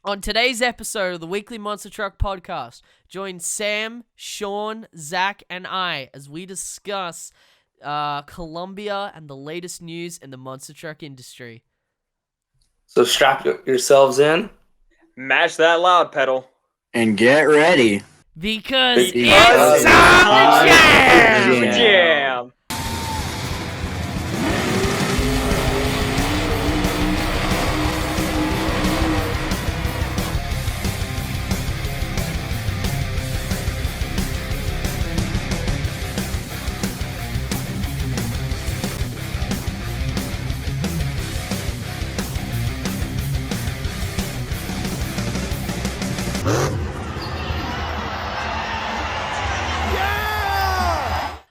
On today's episode of the Weekly Monster Truck Podcast, join Sam, Sean, Zach, and I as we discuss Colombia and the latest news in the monster truck industry. So strap yourselves in. Mash that loud pedal. And get ready. Because Because it's time to jam! Jam.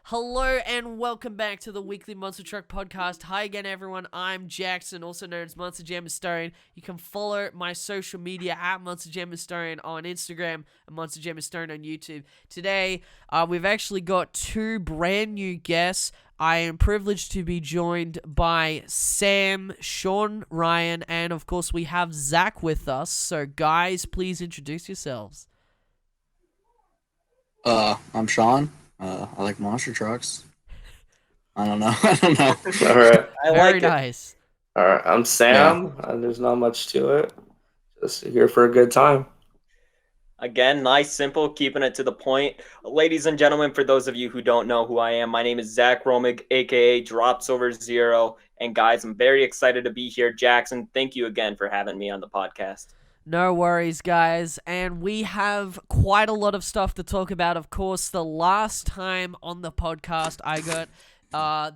Hello and welcome back to the Weekly Monster Truck Podcast. Hi again, everyone. I'm Jackson, also known as Monster Jam Historian. You can follow my social media at Monster Jam Historian on Instagram and Monster Jam Historian on YouTube. Today, we've actually got two brand new guests. I am privileged to be joined by Sam, Sean, Ryan, and of course we have Zach with us. So guys, please introduce yourselves. I'm Sean. I like monster trucks. I don't know. All right. I Very like it. nice. All right. I'm Sam. There's not much to it. Just here for a good time. Again, nice, simple, keeping it to the point. Ladies and gentlemen, for those of you who don't know who I am, my name is Zach Romig, aka Drops Over Zero. And guys, I'm very excited to be here. Jackson, thank you again for having me on the podcast. No worries, guys. And we have quite a lot of stuff to talk about. Of course, the last time on the podcast, I got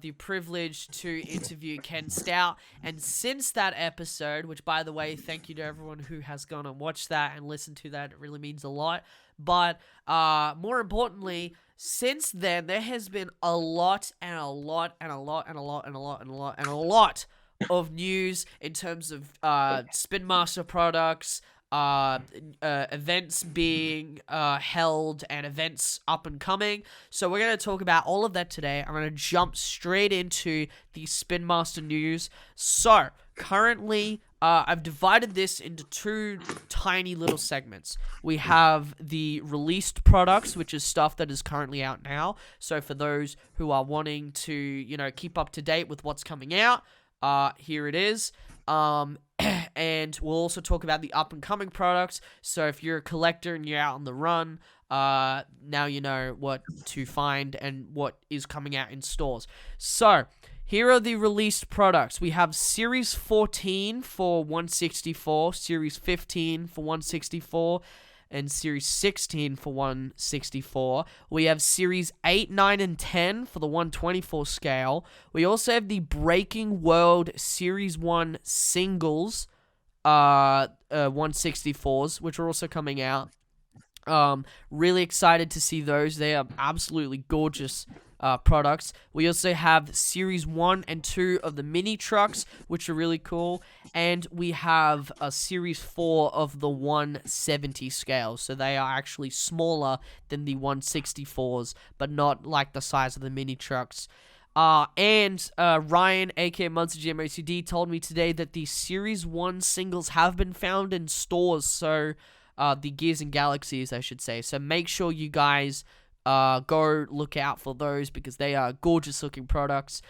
the privilege to interview Ken Stout. And since that episode, which, by the way, thank you to everyone who has gone and watched that and listened to that. It really means a lot. But more importantly, since then, there has been a lot and a lot and a lot and a lot and a lot and a lot and a lot of news in terms of Spin Master products, events being held, and events up and coming. So we're going to talk about all of that today. I'm going to jump straight into the Spin Master news. So currently, I've divided this into two tiny little segments. We have the released products, which is stuff that is currently out now. So for those who are wanting to, keep up to date with what's coming out, here it is. And we'll also talk about the up-and-coming products. So if you're a collector and you're out on the run, now you know what to find and what is coming out in stores. So here are the released products. We have Series 14 for 164, Series 15 for 164, and Series 16 for 164. We have Series 8, 9, and 10 for the 124 scale. We also have the Breaking World Series 1 singles 164s, which are also coming out. Really excited to see those. They are absolutely gorgeous products. We also have Series 1 and 2 of the mini trucks, which are really cool. And we have a Series 4 of the 170 scale. So they are actually smaller than the 164s, but not like the size of the mini trucks. And Ryan, aka Monster Jam OCD, told me today that the Series 1 singles have been found in stores. So the Gears and Galaxies, I should say. So make sure you guys go look out for those because they are gorgeous looking products.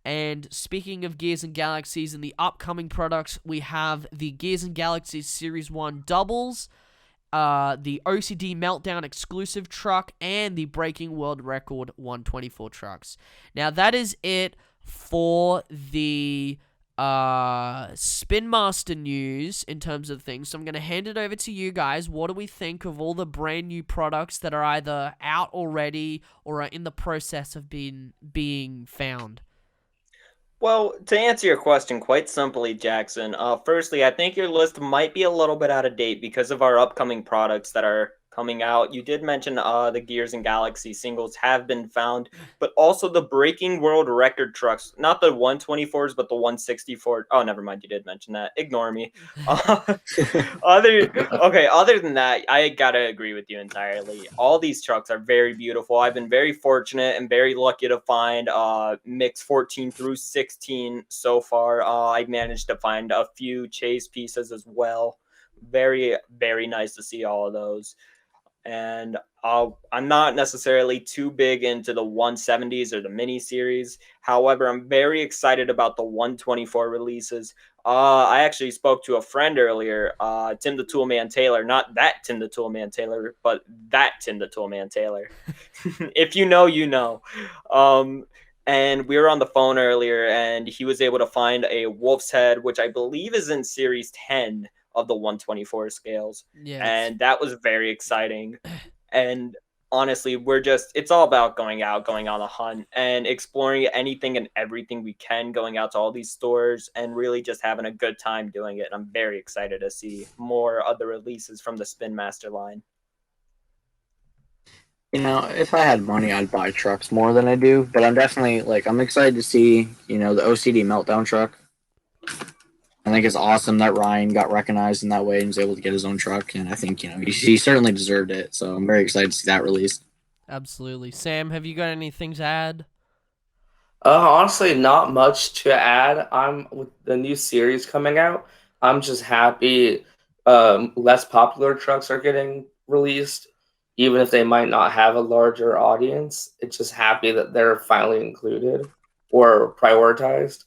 And speaking of Gears and Galaxies and the upcoming products, we have the Gears and Galaxies Series 1 doubles, the OCD Meltdown exclusive truck, and the Breaking World Record 124 trucks. Now that is it for the Spin Master news in terms of things. So I'm going to hand it over to you guys. What do we think of all the brand new products that are either out already or are in the process of being found? Well, to answer your question quite simply, Jackson, firstly, I think your list might be a little bit out of date because of our upcoming products that are coming out. You did mention the Gears and Galaxy singles have been found, but also the Breaking World Record trucks, not the 124s, but the 164. Oh, never mind. You did mention that. Ignore me. Other than that, I gotta agree with you entirely. All these trucks are very beautiful. I've been very fortunate and very lucky to find mix 14 through 16 so far. I managed to find a few chase pieces as well. very, very nice to see all of those. And I'm not necessarily too big into the 170s or the mini series. However, I'm very excited about the 124 releases. I actually spoke to a friend earlier, Tim the Toolman Taylor, not that Tim the Toolman Taylor, but that Tim the Toolman Taylor. If you know, you know. And we were on the phone earlier, and he was able to find a wolf's head, which I believe is in series 10 of the 124 scales. Yeah, And that was very exciting. And honestly, it's all about going out, going on a hunt, and exploring anything and everything we can, going out to all these stores and really just having a good time doing it. I'm very excited to see more other releases from the Spin Master line. If I had money, I'd buy trucks more than I do. But I'm definitely I'm excited to see the OCD Meltdown truck. I think it's awesome that Ryan got recognized in that way and was able to get his own truck, and I think he certainly deserved it. So I'm very excited to see that released. absolutely. Sam, have you got anything to add? Honestly, not much to add. I'm with the new series coming out. I'm just happy less popular trucks are getting released, even if they might not have a larger audience. It's just happy that they're finally included or prioritized.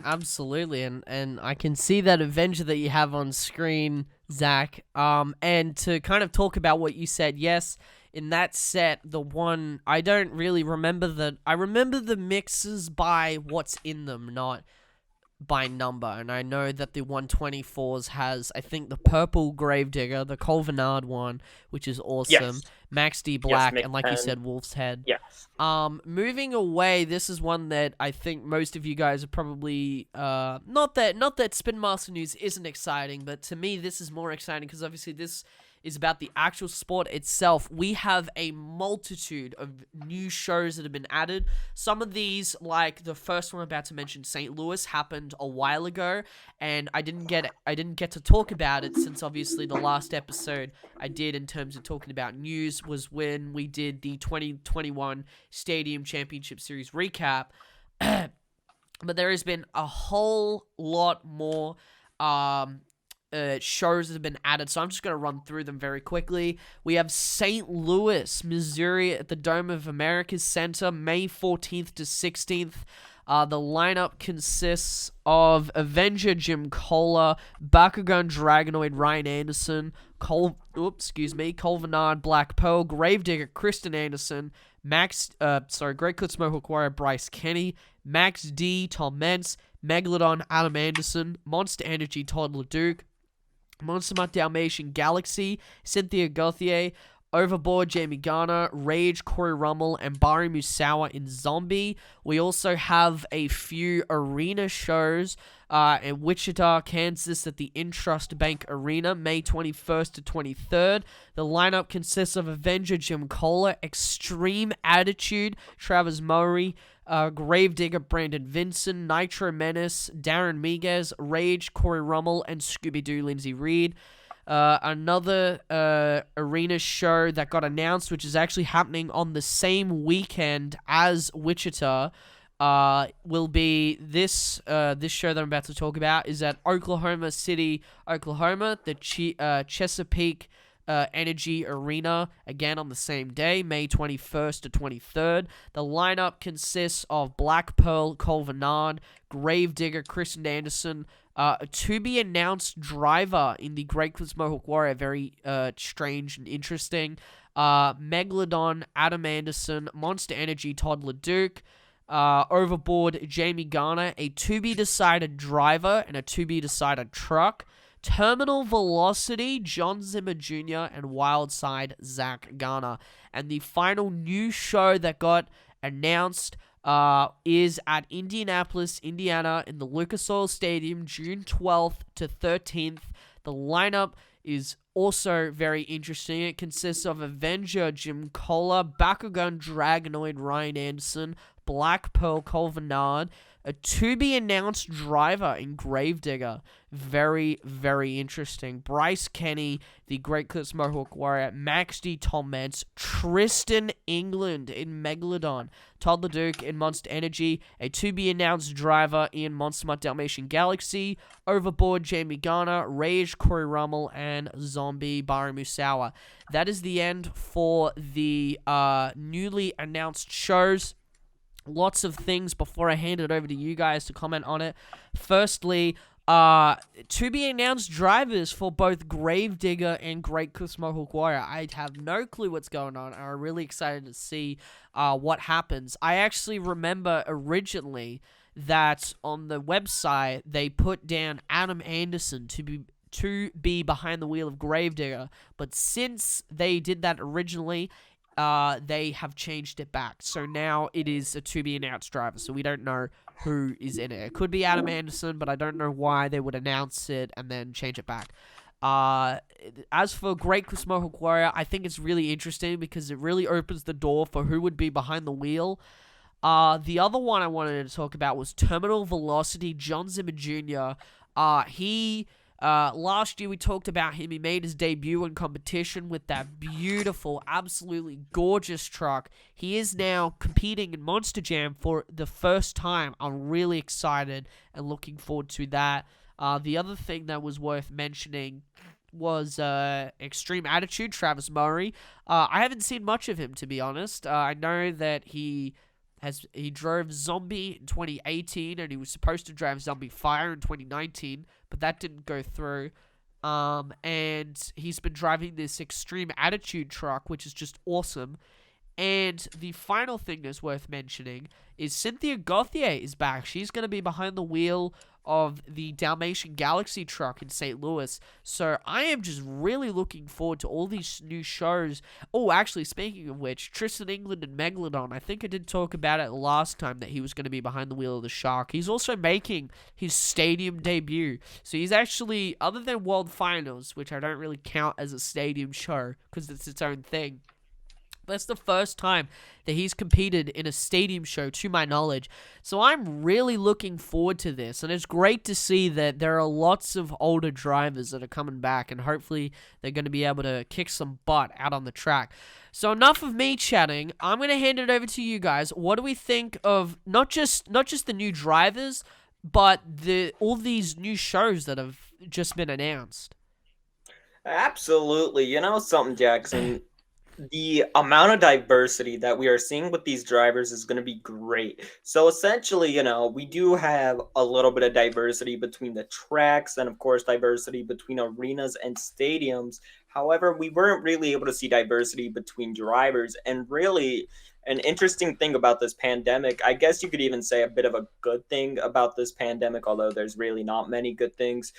Absolutely, and I can see that Avenger that you have on screen, Zach. And to kind of talk about what you said, yes, in that set, the one I don't really remember I remember the mixes by what's in them, not by number, and I know that the 124s has, I think, the purple Gravedigger, the Colvinard one, which is awesome, Yes. Max D Black, Mick and like you 10. said, Wolf's Head. Yes. Moving away, this is one that I think most of you guys are probably not that Spin Master news isn't exciting, but to me this is more exciting because obviously this is about the actual sport itself. We have a multitude of new shows that have been added. Some of these, like the first one I'm about to mention, St. Louis, happened a while ago, and I didn't get to talk about it since obviously the last episode I did in terms of talking about news was when we did the 2021 Stadium Championship Series recap. But there has been a whole lot more shows that have been added, so I'm just going to run through them very quickly. We have St. Louis, Missouri at the Dome of America's Center, May 14th to 16th. The lineup consists of Avenger Jim Cola, Bakugan Dragonoid Ryan Anderson, Colvinard Black Pearl, Gravedigger Kristen Anderson, Great Clips Mohawk Warrior Bryce Kenny, Max D Tom Mentz, Megalodon Adam Anderson, Monster Energy Todd LeDuc, Monster Mutt Dalmatian Galaxy, Cynthia Gauthier, Overboard Jamie Garner, Rage Corey Rummel, and Bari Musawa in Zombie. We also have a few arena shows in Wichita, Kansas at the Intrust Bank Arena, May 21st to 23rd. The lineup consists of Avenger Jim Cola, Extreme Attitude, Travis Murray, Gravedigger Brandon Vincent, Nitro Menace, Darren Miguez, Rage Corey Rummel, and Scooby-Doo Lindsay Reed. Another arena show that got announced, which is actually happening on the same weekend as Wichita, will be this show that I'm about to talk about is at Oklahoma City, Oklahoma, the Chesapeake Energy Arena, again on the same day, May 21st to 23rd. The lineup consists of Black Pearl, Colvinard, Gravedigger, Kristen Anderson, to be announced driver in the Great Clips Mohawk Warrior, very strange and interesting. Megalodon, Adam Anderson, Monster Energy, Todd LeDuc, Overboard, Jamie Garner, a to-be-decided driver and a to-be-decided truck. Terminal Velocity, John Zimmer Jr., and Wildside, Zach Garner. And the final new show that got announced is at Indianapolis, Indiana, in the Lucas Oil Stadium, June 12th to 13th. The lineup is also very interesting. It consists of Avenger Jim Cola, Bakugan Dragonoid Ryan Anderson, Black Pearl Colvinard, a to-be-announced driver in Gravedigger. Very, very interesting. Bryce Kenny, the Great Clips Mohawk Warrior, Max D. Toments, Tristan England in Megalodon, Todd LeDuc in Monster Energy, a to-be-announced driver in Monster Mutt Dalmatian Galaxy, Overboard Jamie Garner, Rage Corey Rummel, and Zombie Barry Musawa. That is the end for the newly announced shows. Lots of things before I hand it over to you guys to comment on it. Firstly, to be announced drivers for both Gravedigger and Great Clips Mohawk Warrior. I have no clue what's going on. I'm really excited to see what happens. I actually remember originally that on the website they put down Adam Anderson to be behind the wheel of Gravedigger, but since they did that originally, they have changed it back. So now it is a to-be-announced driver, so we don't know who is in it. It could be Adam Anderson, but I don't know why they would announce it and then change it back. As for Great Clips Mohawk Warrior, I think it's really interesting because it really opens the door for who would be behind the wheel. The other one I wanted to talk about was Terminal Velocity, John Zimmer Jr. Last year we talked about him. He made his debut in competition with that beautiful, absolutely gorgeous truck. He is now competing in Monster Jam for the first time. I'm really excited and looking forward to that. The other thing that was worth mentioning was Extreme Attitude, Travis Murray. I haven't seen much of him, to be honest. I know that he drove Zombie in 2018, and he was supposed to drive Zombie Fire in 2019, but that didn't go through. And he's been driving this Extreme Attitude truck, which is just awesome. And the final thing that's worth mentioning is Cynthia Gauthier is back. She's going to be behind the wheel of the Dalmatian Galaxy truck in St. Louis. So I am just really looking forward to all these new shows. Oh, actually, speaking of which, Tristan England and Megalodon, I think I did talk about it last time that he was going to be behind the wheel of the Shark. He's also making his stadium debut. So he's actually, other than World Finals, which I don't really count as a stadium show because it's its own thing, that's the first time that he's competed in a stadium show, to my knowledge. So I'm really looking forward to this. And it's great to see that there are lots of older drivers that are coming back. And hopefully they're going to be able to kick some butt out on the track. So enough of me chatting. I'm going to hand it over to you guys. What do we think of not just the new drivers, but all these new shows that have just been announced? Absolutely. You know something, Jackson? The amount of diversity that we are seeing with these drivers is going to be great. So essentially, we do have a little bit of diversity between the tracks and, of course, diversity between arenas and stadiums. However, we weren't really able to see diversity between drivers. And really, an interesting thing about this pandemic, I guess you could even say a bit of a good thing about this pandemic, although there's really not many good things.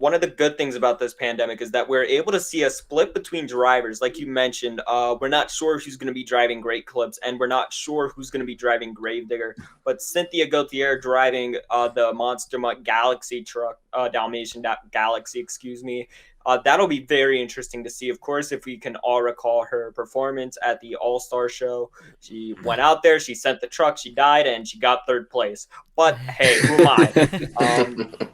One of the good things about this pandemic is that we're able to see a split between drivers. Like you mentioned, we're not sure who's going to be driving Great Clips, and we're not sure who's going to be driving Gravedigger. But Cynthia Gauthier driving the Monster Mutt Galaxy truck, Dalmatian Galaxy, excuse me. That'll be very interesting to see. Of course, if we can all recall her performance at the All-Star show. She went out there, she sent the truck, she died, and she got third place. But hey, who am I?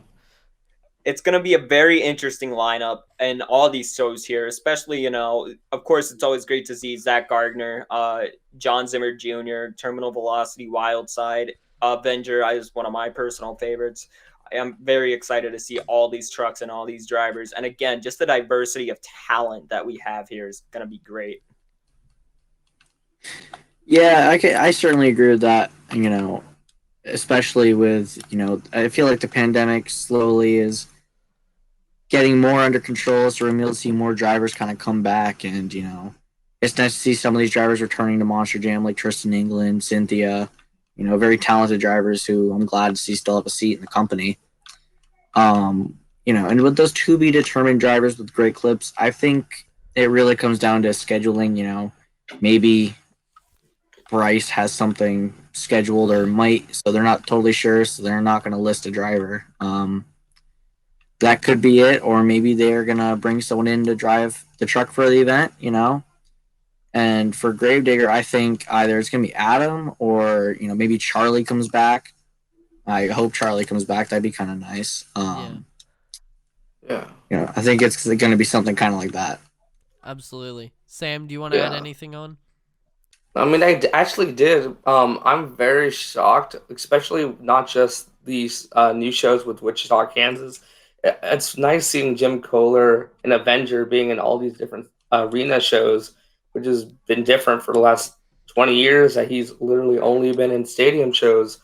It's going to be a very interesting lineup in all these shows here, especially, of course, it's always great to see Zach Gardner, John Zimmer Jr., Terminal Velocity, Wildside, Avenger is one of my personal favorites. I am very excited to see all these trucks and all these drivers. And again, just the diversity of talent that we have here is going to be great. Yeah, I certainly agree with that, especially with, I feel like the pandemic slowly is getting more under control, so we're able to see more drivers kind of come back, and it's nice to see some of these drivers returning to Monster Jam, like Tristan England, Cynthia, very talented drivers who I'm glad to see still have a seat in the company. And with those to be determined drivers with Great Clips, I think it really comes down to scheduling. Maybe Bryce has something scheduled or might, so they're not totally sure, so they're not going to list a driver. That could be it, or maybe they're going to bring someone in to drive the truck for the event, And for Gravedigger, I think either it's gonna be Adam or maybe Charlie comes back. I hope Charlie comes back. That'd be kind of nice. Yeah, Yeah. I think it's gonna be something kind of like that. absolutely. Sam, do you want to add Yeah. anything on? I mean, actually did. I'm very shocked, especially not just these new shows with Wichita, Kansas. It's nice seeing Jim Kohler, an Avenger, being in all these different arena shows, which has been different for the last 20 years. That he's literally only been in stadium shows.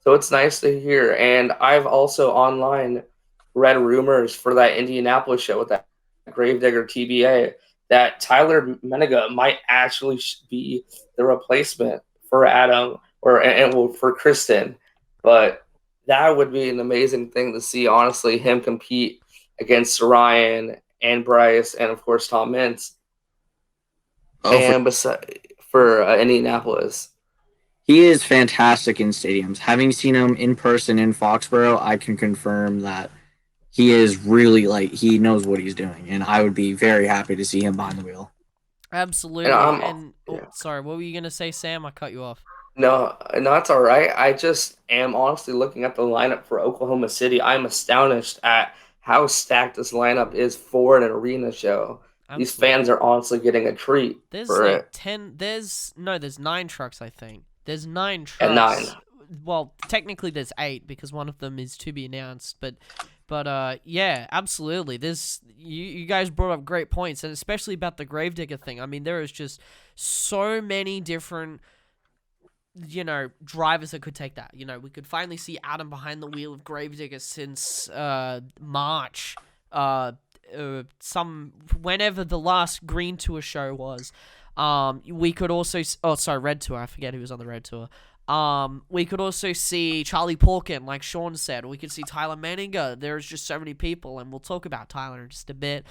So it's nice to hear. And I've also online read rumors for that Indianapolis show with that Gravedigger TBA that Tyler Menninga might actually be the replacement for Adam well, for Kristen. But that would be an amazing thing to see, honestly, him compete against Ryan and Bryce and, of course, Tom Mintz Oh, and for Indianapolis. he is fantastic in stadiums. Having seen him in person in Foxborough, I can confirm that he is really he knows what he's doing, and I would be very happy to see him behind the wheel. Absolutely. I'm And yeah. sorry, what were you gonna say, Sam? I cut you off. No, no, it's all right. I just am honestly looking at the lineup for Oklahoma City. I'm astonished at how stacked this lineup is for an arena show. These Absolutely. fans are honestly getting a treat There's for like it 10. There's 9 trucks, I think. There's 9 at 9. trucks. Well, technically there's 8 because one of them is to be announced. But yeah, absolutely. You guys brought up great points, and especially about the Gravedigger thing. I mean, there is just so many different drivers that could take that. We could finally see Adam behind the wheel of Gravedigger since March. Some whenever the last Green Tour show was. We could also Red Tour. I forget who was on the Red Tour. We could also see Charlie Porkin, like Sean said. We could see Tyler Menninga. There's just so many people, and we'll talk about Tyler in just a bit.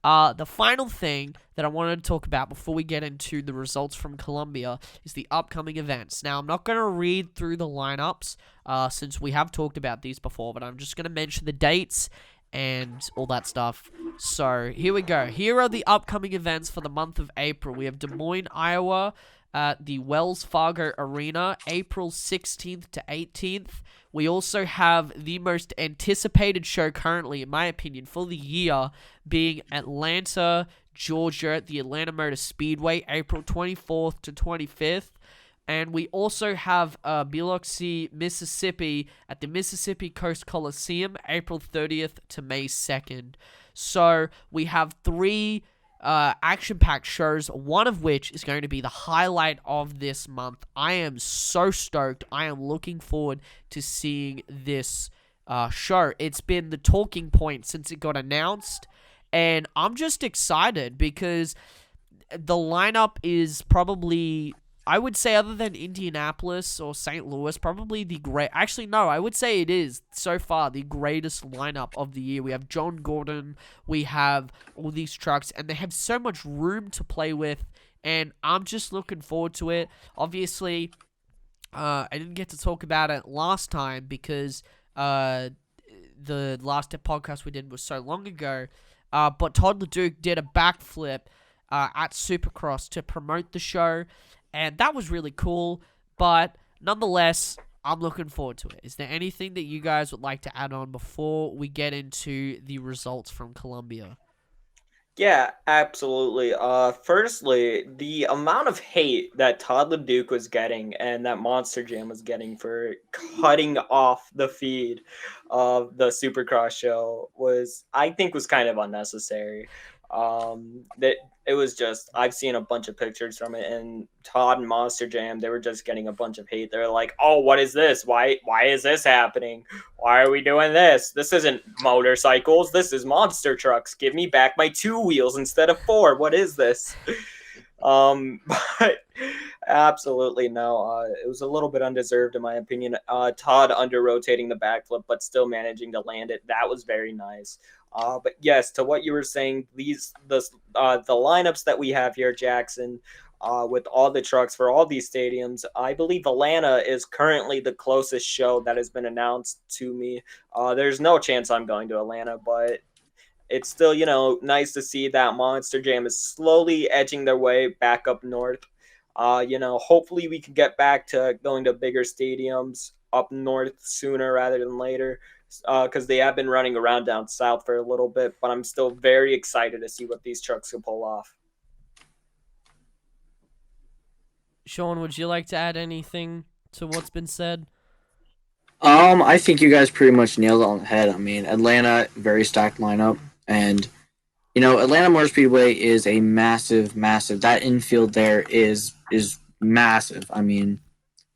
The final thing that I wanted to talk about before we get into the results from Colombia is the upcoming events. Now, I'm not going to read through the lineups since we have talked about these before, but I'm just going to mention the dates and all that stuff. So, here we go. Here are the upcoming events for the month of April. We have Des Moines, Iowa at the Wells Fargo Arena, April 16th to 18th. We also have the most anticipated show currently, in my opinion, for the year, being Atlanta, Georgia at the Atlanta Motor Speedway, April 24th to 25th. And we also have Biloxi, Mississippi at the Mississippi Coast Coliseum, April 30th to May 2nd. So we have 3 action-packed shows, one of which is going to be the highlight of this month. I am so stoked. I am looking forward to seeing this show. It's been the talking point since it got announced, and I'm just excited because the lineup is probably, I would say, other than Indianapolis or St. Louis, probably the great... Actually, no, I would say it is, so far, the greatest lineup of the year. We have John Gordon, we have all these trucks, and they have so much room to play with, and I'm just looking forward to it. Obviously, I didn't get to talk about it last time because the last podcast we did was so long ago, but Todd LeDuc did a backflip at Supercross to promote the show, and that was really cool, but nonetheless, I'm looking forward to it. Is there anything that you guys would like to add on before we get into the results from Colombia? Yeah, absolutely. Firstly, the amount of hate that Todd LeDuc was getting and that Monster Jam was getting for cutting off the feed of the Supercross show I think, was kind of unnecessary. That it was just, I've seen a bunch of pictures from it, and Todd and Monster Jam, they were just getting a bunch of hate. They're like, "Oh, what is this? Why is this happening? Why are we doing this? This isn't motorcycles. This is monster trucks. Give me back my 2 wheels instead of 4. What is this?" But absolutely no. It was a little bit undeserved in my opinion. Todd under rotating the backflip, but still managing to land it. That was very nice. But yes, to what you were saying, the lineups that we have here, Jackson, with all the trucks for all these stadiums, I believe Atlanta is currently the closest show that has been announced to me. There's no chance I'm going to Atlanta, but it's still, nice to see that Monster Jam is slowly edging their way back up north. Hopefully we can get back to going to bigger stadiums up north sooner rather than later, because they have been running around down south for a little bit, but I'm still very excited to see what these trucks can pull off. Sean, would you like to add anything to what's been said? I think you guys pretty much nailed it on the head. I mean, Atlanta, very stacked lineup, and Atlanta Motor Speedway is a massive, massive. That infield there is massive. I mean,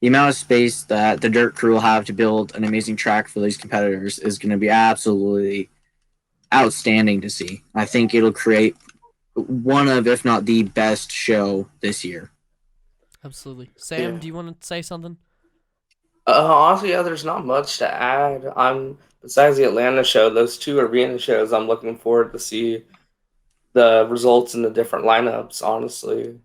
the amount of space that the dirt crew will have to build an amazing track for these competitors is going to be absolutely outstanding to see. I think it'll create one of, if not the best show this year. Absolutely. Sam, Yeah. do you want to say something? Honestly, yeah, there's not much to add. Besides the Atlanta show, those two arena shows, I'm looking forward to see the results in the different lineups, honestly.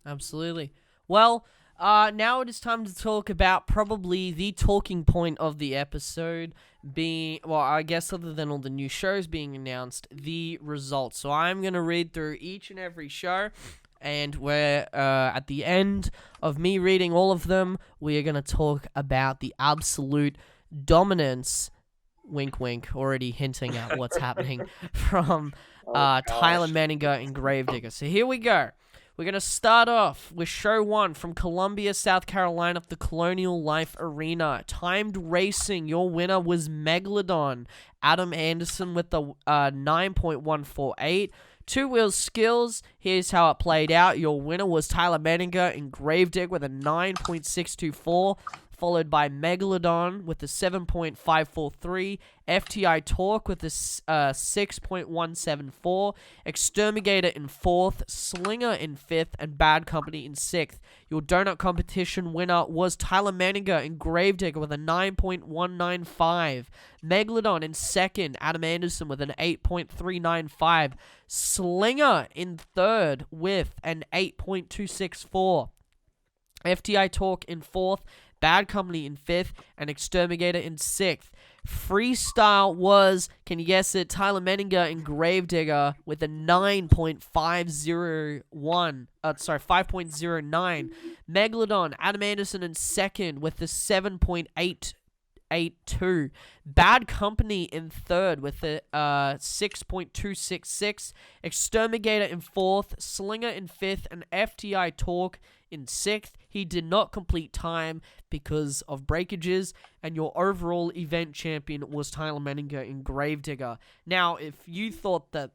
Absolutely. Well, now it is time to talk about probably the talking point of the episode being, well, I guess other than all the new shows being announced, the results. So I'm going to read through each and every show, and we're at the end of me reading all of them, we are going to talk about the absolute dominance, wink wink, already hinting at what's happening, from Tyler Menninga and Gravedigger. So here we go. We're going to start off with show 1 from Columbia, South Carolina, the Colonial Life Arena. Timed racing, your winner was Megalodon. Adam Anderson with the 9.148. Two wheels skills, here's how it played out. Your winner was Tyler Menninga and Gravedigger with a 9.624. Followed by Megalodon with a 7.543, FTI Torque with a 6.174, Exterminator in 4th, Slinger in 5th, and Bad Company in 6th. Your donut competition winner was Tyler Menninga and Gravedigger with a 9.195, Megalodon in 2nd, Adam Anderson with an 8.395, Slinger in 3rd with an 8.264, FTI Torque in 4th, Bad Company in 5th, and Exterminator in 6th. Freestyle was, can you guess it, Tyler Menninga and Gravedigger with a 5.09. Megalodon, Adam Anderson in 2nd with a 7.882. Bad Company in 3rd with a 6.266. Exterminator in 4th, Slinger in 5th, and FTI Torque in 6th. He did not complete time because of breakages, and your overall event champion was Tyler Menninga in Gravedigger. Now, if you thought that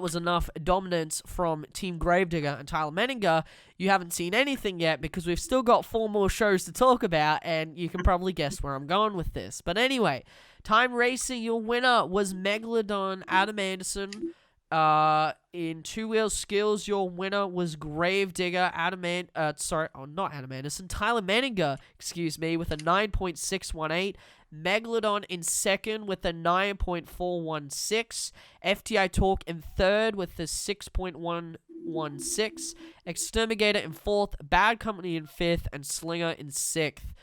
was enough dominance from Team Gravedigger and Tyler Menninga, you haven't seen anything yet, because we've still got 4 more shows to talk about, and you can probably guess where I'm going with this. But anyway, time racing, your winner was Megalodon, Adam Anderson. In two-wheel skills, your winner was Gravedigger, Tyler Menninga, with a 9.618, Megalodon in 2nd with a 9.416, FTI Torque in 3rd with a 6.116, Exterminator in 4th, Bad Company in 5th, and Slinger in 6th.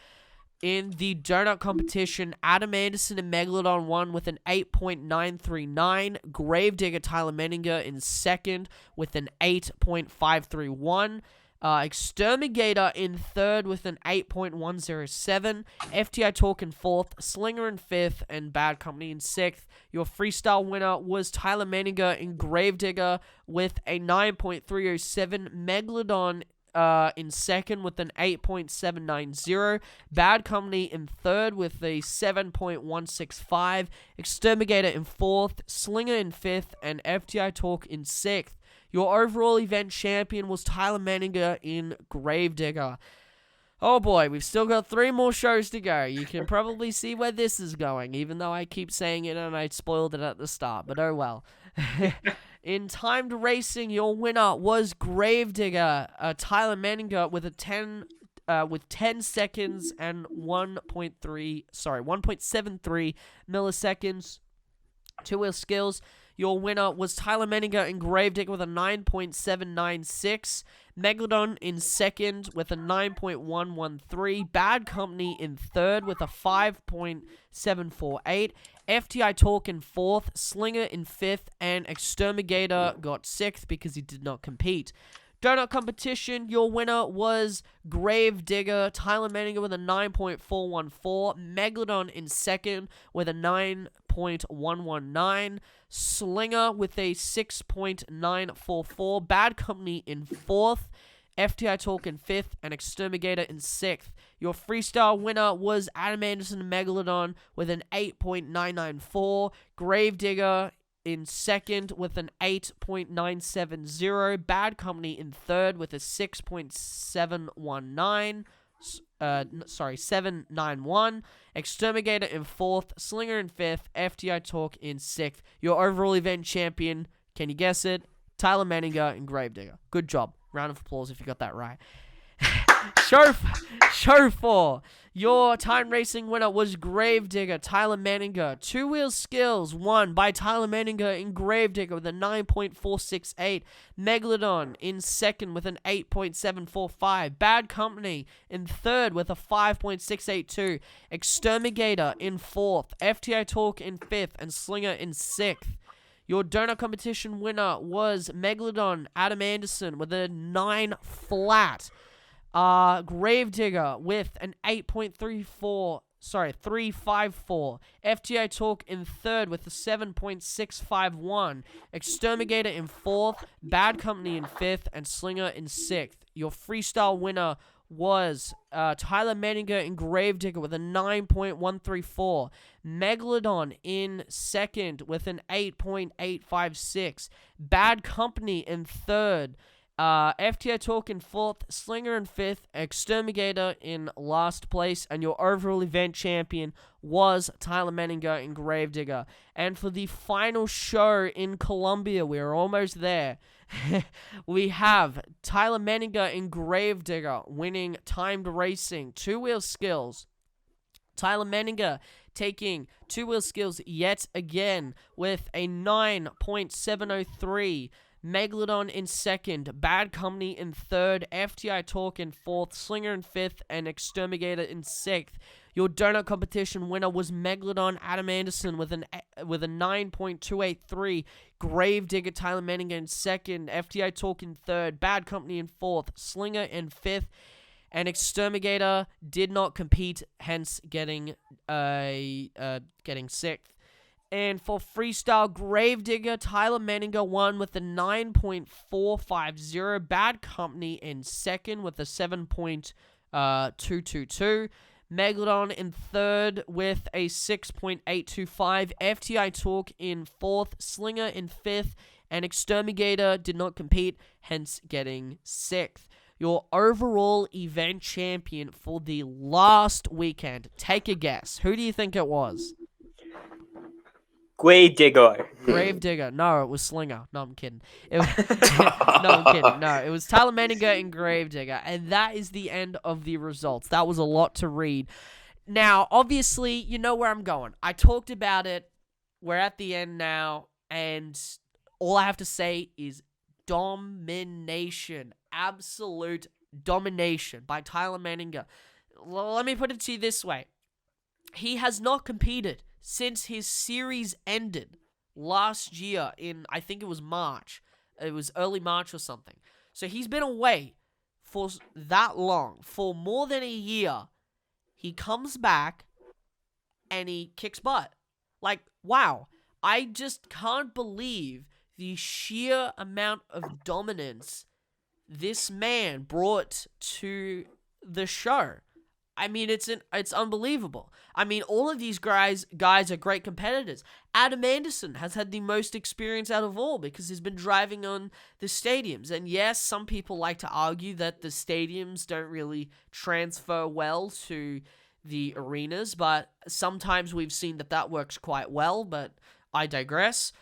In the donut competition, Adam Anderson and Megalodon won with an 8.939. Gravedigger Tyler Menninga in 2nd with an 8.531. Exterminator in 3rd with an 8.107. FTI Talk in 4th. Slinger in 5th. And Bad Company in 6th. Your freestyle winner was Tyler Menninga and Gravedigger with a 9.307. Megalodon in 2nd with an 8.790, Bad Company in 3rd with a 7.165, Exterminator in 4th, Slinger in 5th, and FTI Talk in 6th. Your overall event champion was Tyler Menninga in Gravedigger. Oh boy, we've still got 3 more shows to go. You can probably see where this is going, even though I keep saying it and I spoiled it at the start, but oh well. In timed racing, your winner was Gravedigger, Tyler Menninga with 10 seconds and 1.73 milliseconds. Two-wheel skills, your winner was Tyler Menninga in Gravedigger with a 9.796. Megalodon in second with a 9.113. Bad Company in third with a 5.748. FTI Talk in fourth. Slinger in fifth. And Exterminator got sixth because he did not compete. Donut competition, your winner was Gravedigger, Tyler Menninga with a 9.414, Megalodon in second with a 9.119, Slinger with a 6.944, Bad Company in fourth, FTI Talk in fifth, and Exterminator in sixth. Your freestyle winner was Adam Anderson Megalodon with an 8.994, Gravedigger in second with an 8.970. Bad Company in third with a 791. Exterminator in fourth. Slinger in fifth. FTI Talk in sixth. Your overall event champion, can you guess it? Tyler Menninga and Gravedigger. Good job. Round of applause if you got that right. Show 4. Your time racing winner was Gravedigger, Tyler Menninga. Two-wheel skills won by Tyler Menninga in Gravedigger with a 9.468. Megalodon in second with an 8.745. Bad Company in third with a 5.682. Exterminator in fourth. FTI Talk in fifth. And Slinger in sixth. Your donut competition winner was Megalodon, Adam Anderson with a 9 flat. Gravedigger with an 354. FTI Talk in third with a 7.651. Exterminator in fourth. Bad Company in fifth. And Slinger in sixth. Your freestyle winner was Tyler Menninga in Gravedigger with a 9.134. Megalodon in second with an 8.856. Bad Company in third. FTI Talk in fourth, Slinger in fifth, Exterminator in last place, and your overall event champion was Tyler Menninga in Gravedigger. And for the final show in Colombia, we're almost there. We have Tyler Menninga in Gravedigger winning timed racing, two-wheel skills. Tyler Menninga taking two-wheel skills yet again with a 9.703. Megalodon in second, Bad Company in third, FTI Talk in fourth, Slinger in fifth, and Exterminator in sixth. Your donut competition winner was Megalodon Adam Anderson with a 9.283. Gravedigger Tyler Menninga in second, FTI Talk in third, Bad Company in fourth, Slinger in fifth, and Exterminator did not compete, hence getting sixth. And for freestyle, Gravedigger, Tyler Menninga won with a 9.450. Bad Company in second with a 7.222. Megalodon in third with a 6.825. FTI Talk in fourth. Slinger in fifth. And Exterminator did not compete, hence getting sixth. Your overall event champion for the last weekend. Take a guess. Who do you think it was? Gravedigger. No, it was Slinger. No, I'm kidding. No, I'm kidding. No, it was Tyler Menninga and Gravedigger. And that is the end of the results. That was a lot to read. Now, obviously, you know where I'm going. I talked about it. We're at the end now. And all I have to say is domination. Absolute domination by Tyler Menninga. Let me put it to you this way. He has not competed since his series ended last year in, I think it was March. It was early March or something. So he's been away for that long, for more than a year. He comes back and he kicks butt. Like, wow. I just can't believe the sheer amount of dominance this man brought to the show. I mean, it's unbelievable. I mean, all of these guys are great competitors. Adam Anderson has had the most experience out of all because he's been driving on the stadiums. And yes, some people like to argue that the stadiums don't really transfer well to the arenas, but sometimes we've seen that works quite well, but I digress.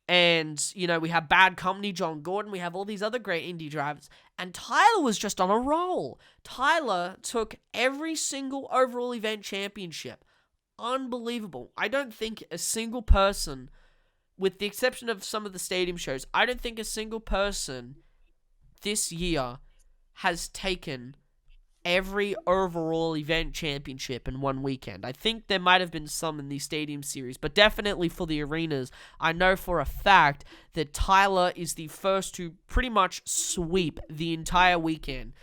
And, you know, we have Bad Company, John Gordon, we have all these other great indie drivers, and Tyler was just on a roll. Tyler took every single overall event championship unbelievable. I don't think a single person, with the exception of some of the stadium shows, I don't think a single person this year has taken every overall event championship in one weekend. I think there might have been some in the stadium series, but definitely for the arenas, I know for a fact that Tyler is the first to pretty much sweep the entire weekend.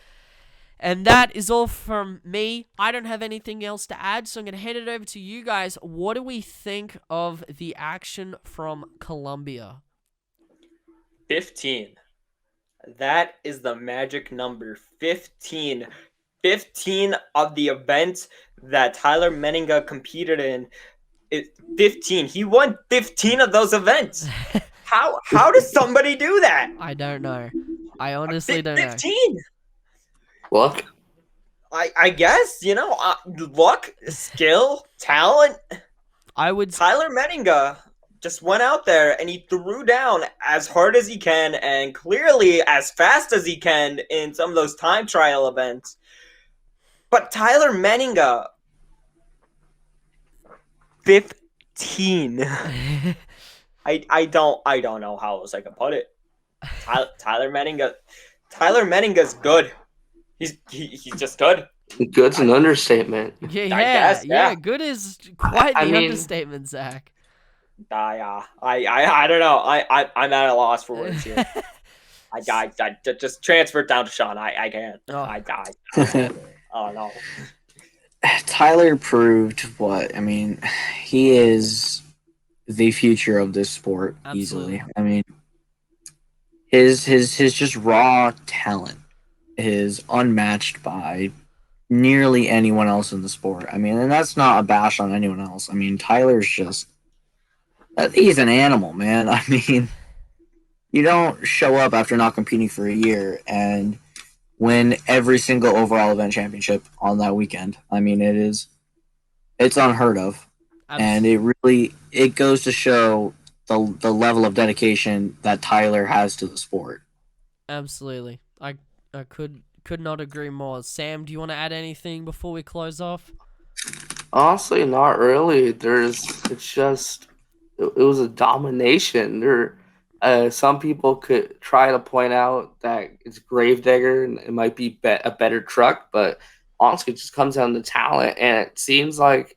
And that is all from me. I don't have anything else to add, so I'm going to hand it over to you guys. What do we think of the action from Colombia? 15. That is the magic number. 15. 15 of the events that Tyler Menninga competed in. 15. He won 15 of those events. How does somebody do that? I don't know. I honestly don't know. 15. Look, I guess, luck, skill, talent. Tyler Menninga just went out there and he threw down as hard as he can and clearly as fast as he can in some of those time trial events. But Tyler Menninga, 15. I don't know how else I can put it. Tyler Menninga's good. He's just good. good's an understatement. Yeah. Good is quite the understatement, Zach. I don't know. I'm at a loss for words here. I just transfer it down to Sean. I can't. Oh no. Tyler proved what? I mean, he is the future of this sport easily. I mean, his just raw talent is unmatched by nearly anyone else in the sport. I mean, and that's not a bash on anyone else. I mean, Tyler's just he's an animal, man. I mean, you don't show up after not competing for a year and win every single overall event championship on that weekend. I mean, it's unheard of. Absolutely. And it goes to show the level of dedication that Tyler has to the sport. Absolutely. I could not agree more. Sam, do you want to add anything before we close off? Honestly, not really. It was a domination. Some people could try to point out that it's Gravedigger and it might be a better truck, but honestly, it just comes down to talent, and it seems like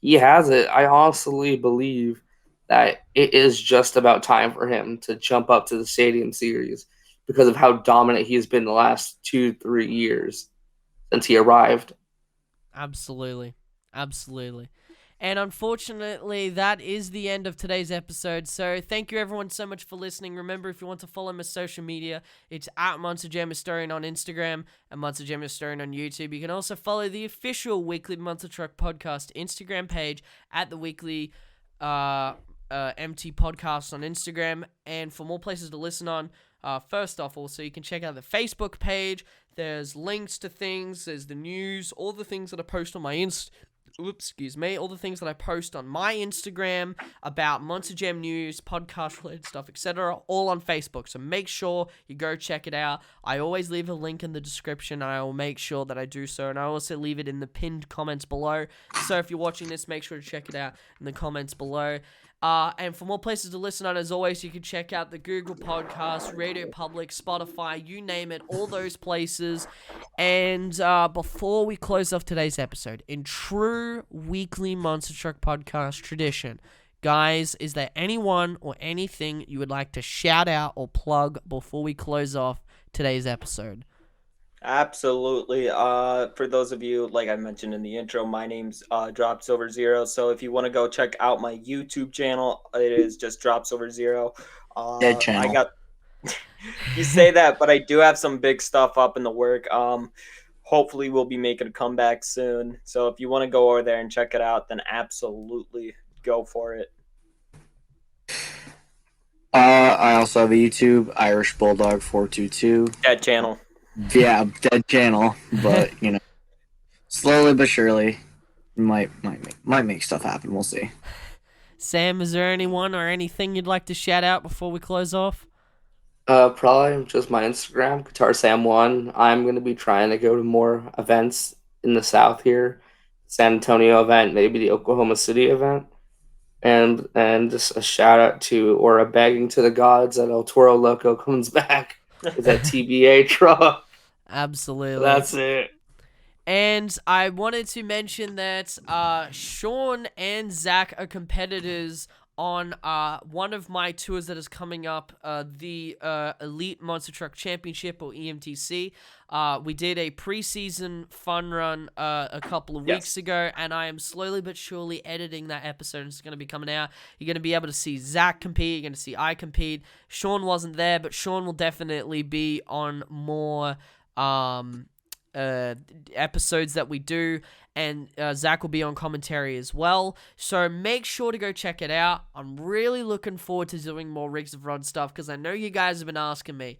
he has it. I honestly believe that it is just about time for him to jump up to the Stadium Series because of how dominant he has been the last 2-3 years since he arrived. Absolutely. And unfortunately, that is the end of today's episode. So thank you everyone so much for listening. Remember, if you want to follow my social media, it's at Monster Jam Historian on Instagram and Monster Jam Historian on YouTube. You can also follow the official Weekly Monster Truck Podcast Instagram page at the Weekly MT Podcast on Instagram. And for more places to listen on, first off, also, you can check out the Facebook page. There's links to things. There's the news, all the things that I post on my all the things that I post on my Instagram about Monster Jam news, podcast-related stuff, etc., all on Facebook. So make sure you go check it out. I always leave a link in the description. I will make sure that I do so, and I also leave it in the pinned comments below. So if you're watching this, make sure to check it out in the comments below. And for more places to listen on, as always, you can check out the Google Podcast, Radio Public, Spotify, you name it, all those places. And before we close off today's episode, in true Weekly Monster Truck Podcast tradition, guys, is there anyone or anything you would like to shout out or plug before we close off today's episode? Absolutely. For those of you, like I mentioned in the intro, my name's Drops Over Zero. So if you want to go check out my YouTube channel, it is just Drops Over Zero. Dead channel. You say that, but I do have some big stuff up in the work. Hopefully we'll be making a comeback soon. So if you want to go over there and check it out, then absolutely go for it. I also have a YouTube, Irish Bulldog 422. Dead channel. Yeah, dead channel, but slowly but surely, might make stuff happen. We'll see. Sam, is there anyone or anything you'd like to shout out before we close off? Probably just my Instagram, Guitar Sam1. I'm gonna be trying to go to more events in the South here, San Antonio event, maybe the Oklahoma City event. And just a shout out to, or a begging to the gods, that El Toro Loco comes back with that TBA truck. Absolutely. That's it. And I wanted to mention that Sean and Zach are competitors on one of my tours that is coming up, the Elite Monster Truck Championship, or EMTC. We did a preseason fun run a couple of weeks ago, and I am slowly but surely editing that episode. It's going to be coming out. You're going to be able to see Zach compete. You're going to see I compete. Sean wasn't there, but Sean will definitely be on more episodes that we do, and Zach will be on commentary as well, so make sure to go check it out. I'm really looking forward to doing more Rigs of Rod stuff, because I know you guys have been asking me.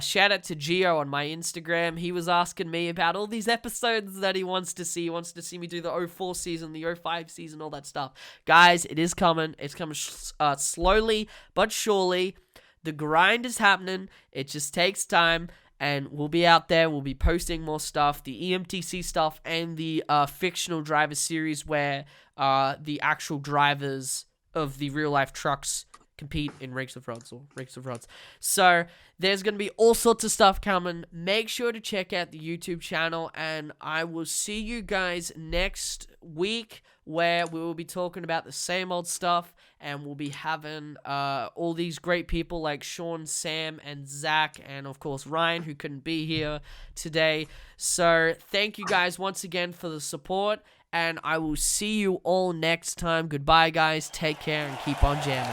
Shout out to Gio on my Instagram. He was asking me about all these episodes that he wants to see. He wants to see me do the 04 season, the 05 season, all that stuff. Guys, it is coming. It's coming slowly but surely. The grind is happening. It just takes time. And we'll be out there. We'll be posting more stuff, the EMTC stuff, and the fictional driver series, where the actual drivers of the real life trucks compete in Rigs of Rods, or Rigs of Rods. So there's going to be all sorts of stuff coming. Make sure to check out the YouTube channel, and I will see you guys next week, where we will be talking about the same old stuff, and we'll be having all these great people like Sean, Sam, and Zach, and of course Ryan, who couldn't be here today. So thank you guys once again for the support, and I will see you all next time. Goodbye, guys. Take care, and keep on jamming.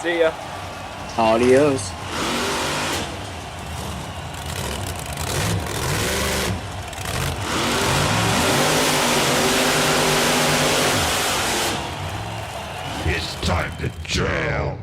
See ya. Adios. It's time to jail.